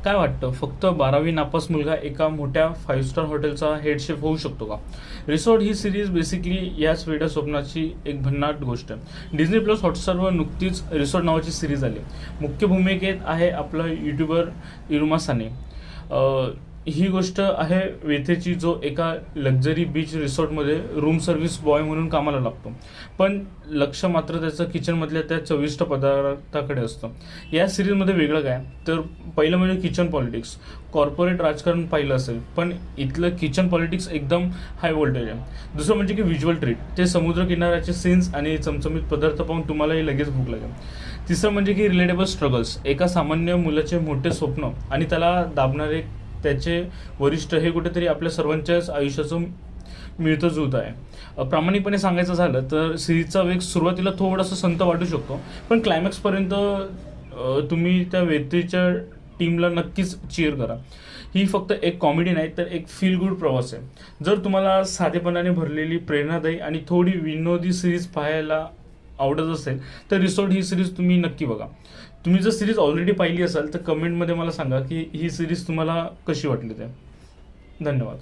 काय वाटतं, फक्त 12वी नापास मुलगा एका मोठ्या 5 स्टार हॉटेलचा हेड शेफ होऊ शकतो का? रिसॉर्ट ही सिरीज बेसिकली याच वेड्या स्वप्नाची एक भन्नाट गोष्ट आहे. डिझनी प्लस हॉटस्टारवर नुकतीच रिसॉर्ट नावाची सिरीज आली. मुख्य भूमिकेत आहे आपला यूट्यूबर इरुमा साने. ही गोष्ट आहे वेथेची, जो एका लक्झरी बीच रिसॉर्टमध्ये रूम सर्व्हिस बॉय म्हणून कामाला लागतो, पण लक्ष मात्र त्याचं किचनमधल्या त्या चविष्ट पदार्थाकडे असतं. या सिरीजमध्ये वेगळं काय तर पहिलं म्हणजे किचन पॉलिटिक्स. कॉर्पोरेट राजकारण पाहिलं असेल, पण इथलं किचन पॉलिटिक्स एकदम हाय व्होल्टेज आहे. दुसरं म्हणजे की व्हिज्युअल ट्रीट. ते समुद्र किनाऱ्याचे सीन्स आणि चमचमीत पदार्थ पाहून तुम्हालाही लगेच भूक लागेल. तिसरं म्हणजे की रिलेटेबल स्ट्रगल्स. एका सामान्य मुलाचे मोठे स्वप्न आणि त्याला दाबणारे त्याचे वरिष्ठ, हे कुठेतरी आपल्या सर्वांच्याच आयुष्याचं मिळतं जुळतं आहे. प्रामाणिकपणे सांगायचं झालं तर सिरीजचा वेग सुरुवातीला थोडासा संत वाटू शकतो, पण क्लायमॅक्सपर्यंत तुम्ही त्या व्यक्तीच्या टीमला नक्कीच चीअर करा. ही फक्त एक कॉमेडी नाही तर एक फील गुड प्रवास आहे. जर तुम्हाला साधेपणाने भरलेली, प्रेरणादायी आणि थोडी विनोदी सिरीज पाहायला आवडत असेल तर रिसॉर्ट ही सिरीज तुम्ही नक्की बघा. तुम्ही जर सिरीज ऑलरेडी पाहिली असाल तर कमेंटमध्ये मला सांगा की ही सिरीज तुम्हाला कशी वाटली ते. धन्यवाद.